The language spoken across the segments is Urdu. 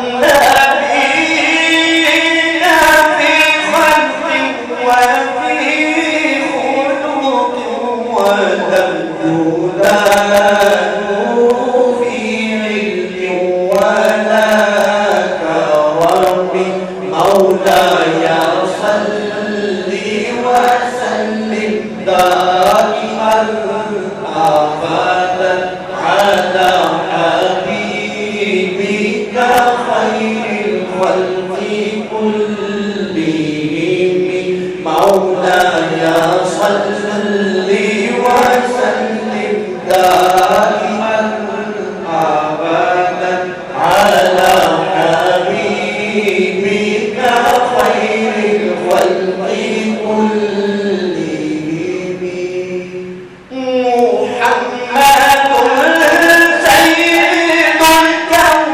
النبيين في خلق وفي خلق ولم يدانوا في علم ولا كرم. مولاي صل وسلم دائما أبدا على حبيبك خير الخلق كلهم. مولاي صل وسلم دائما أبدا على حبيبك خير الخلق كلهم. محمد سيد الكونين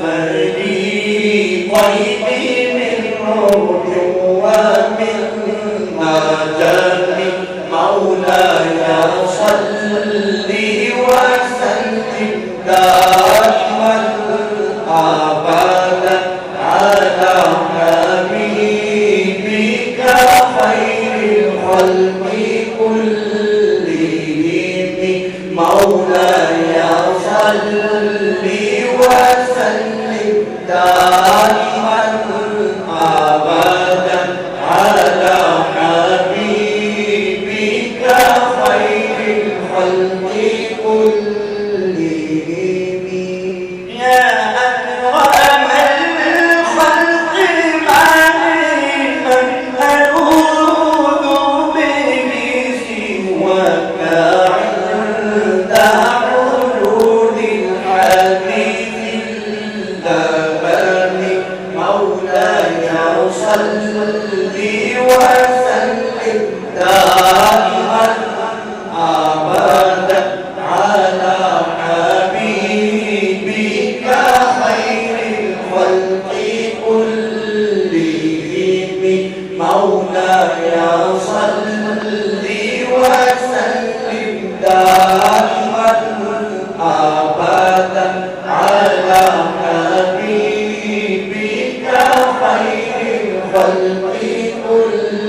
والثقلين والفريقين من روح ومن نجم. مولاي صل وسلم دائما أبدا على حبيبك خير الخلق كلهم. مولاي صل وسلم دائما أبدا على حبيبك خير الخلق كلهم. يا أكرم الخلق من أعوذ به سواك عند حلول الحديث اللبن. مولاي صل وسلم دائما أبدا على حبيبك خير الخلق كلهم. مولاي صل وسلم دائما أبدا على حبيبك خير الخلق كلهم.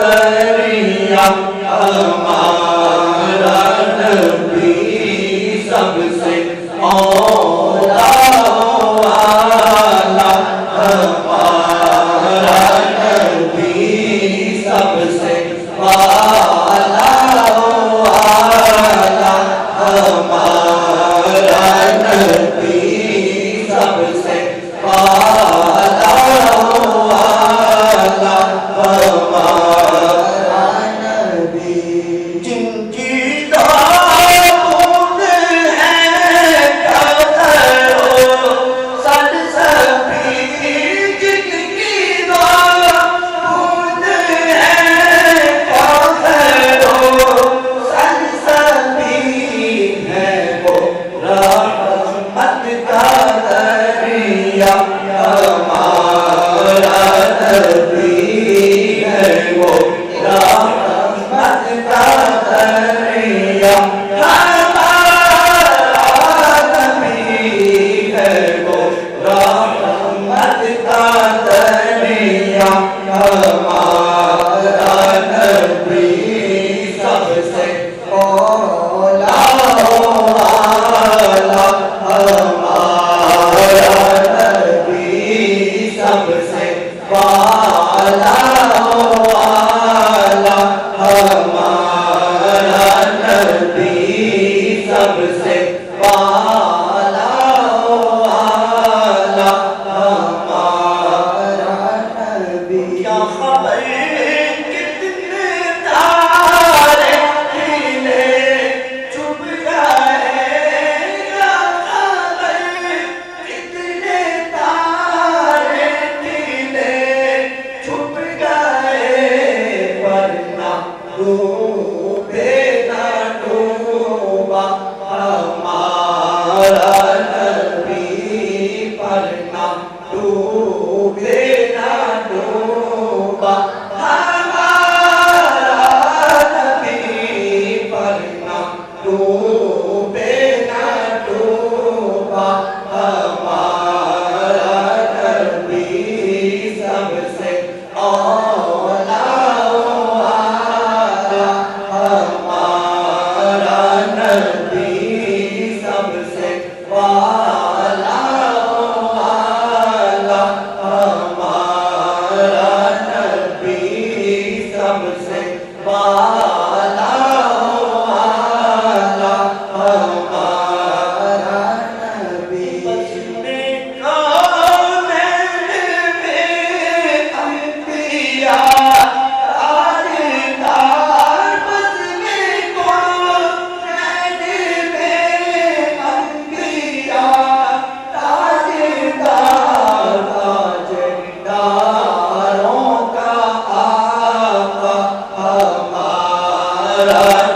دریا ہمارا نبی سب سے اولا والا ہمارا نبی سب سے والا والا ہمارا نبی سب سے والا والا ہمارا نبی جن کی دعوت ہے قدر و سلسبی جن کی دعوت ہے قدر و سلسبی ہے وہ رحمت کا دریا ہمارا نبی ہے وہ رحمت کا دریا ہمارا نبی ہے وہ رحمت کا دریا ہمارا نبی سب سے اولا والا ہمارا نبی سب سے والا والا ہمارا نبی سب سے والا والا ہمارا نبی کیا خبر کتنے تارے کھلے چھپ گئے کیا خبر کتنے تارے کھلے چھپ گئے پر نہ ڈوبے نہ ڈوبا ہمارا نبی پر نہ ڈوبے نہ ڈوبا ہمارا نبی پر نہ ڈوبے نہ ڈوبا ہمارا نبی سب سے اولا والا ہمارا نبی سب سے والا والا ہمارا نبی سب سے والا والا ہمارا نبی ہمارا